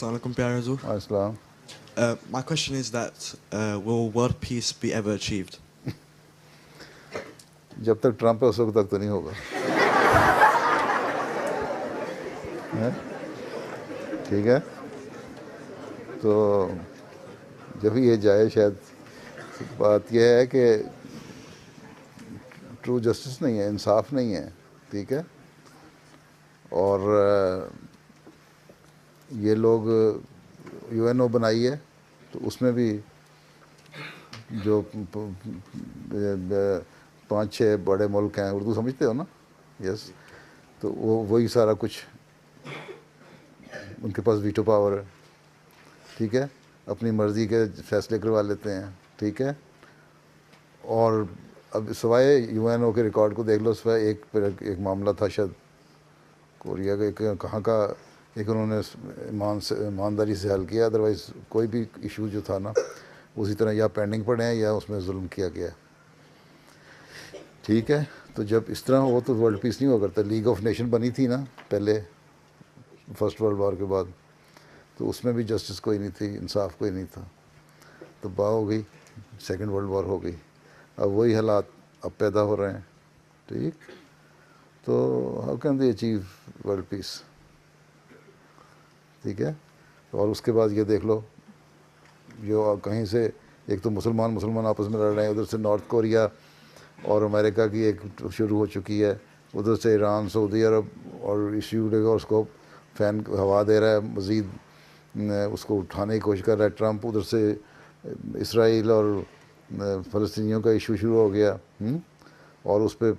Assalamu alaikum, Pyare Hazur. Islam. My question is that will world peace be ever achieved? جب تک Trump ہے اس وقت تک تو نہیں ہوگا. ٹھیک ہے, تو جب یہ جائے شاید. بات یہ ہے کہ ٹرو جسٹس نہیں ہے, انصاف نہیں ہے. ٹھیک ہے, اور یہ لوگ یو این او بنائی ہے تو اس میں بھی جو 5-6 بڑے ملک ہیں, اردو سمجھتے ہو نا؟ یس. تو وہی سارا کچھ ان کے پاس ویٹو پاور ہے. ٹھیک ہے, اپنی مرضی کے فیصلے کروا لیتے ہیں. ٹھیک ہے, اور اب سوائے یو این او کے ریکارڈ کو دیکھ لو, سوائے ایک معاملہ تھا شاید کوریا کا, کہاں کا, ایک انہوں نے ایمانداری سے حل کیا. ادروائز کوئی بھی ایشو جو تھا نا اسی طرح یا پینڈنگ پڑے ہیں یا اس میں ظلم کیا گیا. ٹھیک ہے, تو جب اس طرح ہو تو ورلڈ پیس نہیں ہوا کرتا. لیگ آف نیشن بنی تھی نا پہلے فرسٹ ورلڈ وار کے بعد, تو اس میں بھی جسٹس کوئی نہیں تھی, انصاف کوئی نہیں تھا. تو ہو گئی, سیکنڈ ورلڈ وار ہو گئی. اب وہی حالات اب پیدا ہو رہے ہیں. ٹھیک, تو how can they achieve world peace? ٹھیک ہے, اور اس کے بعد یہ دیکھ لو جو کہیں سے ایک تو مسلمان آپس میں لڑ رہے ہیں, ادھر سے نارتھ کوریا اور امریکہ کی ایک شروع ہو چکی ہے, ادھر سے ایران, سعودی عرب اور ایشو لے گا اس کو فین ہوا دے رہا ہے, مزید اس کو اٹھانے کی کوشش کر رہا ہے ٹرمپ. ادھر سے اسرائیل اور فلسطینیوں کا ایشو شروع ہو گیا, اور اس پہ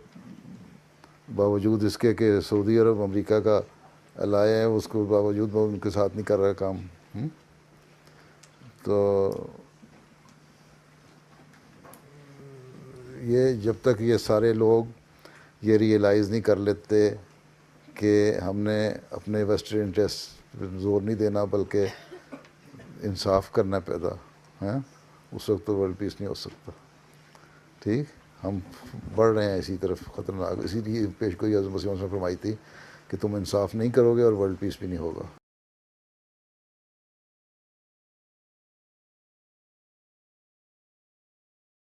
باوجود اس کے کہ سعودی عرب امریکہ کا لائے ہیں, اس کو باوجود وہ ان کے ساتھ نہیں کر رہا کام. تو یہ جب تک یہ سارے لوگ یہ ریئلائز نہیں کر لیتے کہ ہم نے اپنے ویسٹرن انٹرسٹ پہ زور نہیں دینا بلکہ انصاف کرنا پیدا ہے, اس وقت تو ورلڈ پیس نہیں ہو سکتا. ٹھیک, ہم بڑھ رہے ہیں اسی طرف خطرناک. اسی لیے پیش گوئی حضرت مسیح موعود نے فرمائی تھی کہ تم انصاف نہیں کرو گے اور ورلڈ پیس بھی نہیں ہوگا.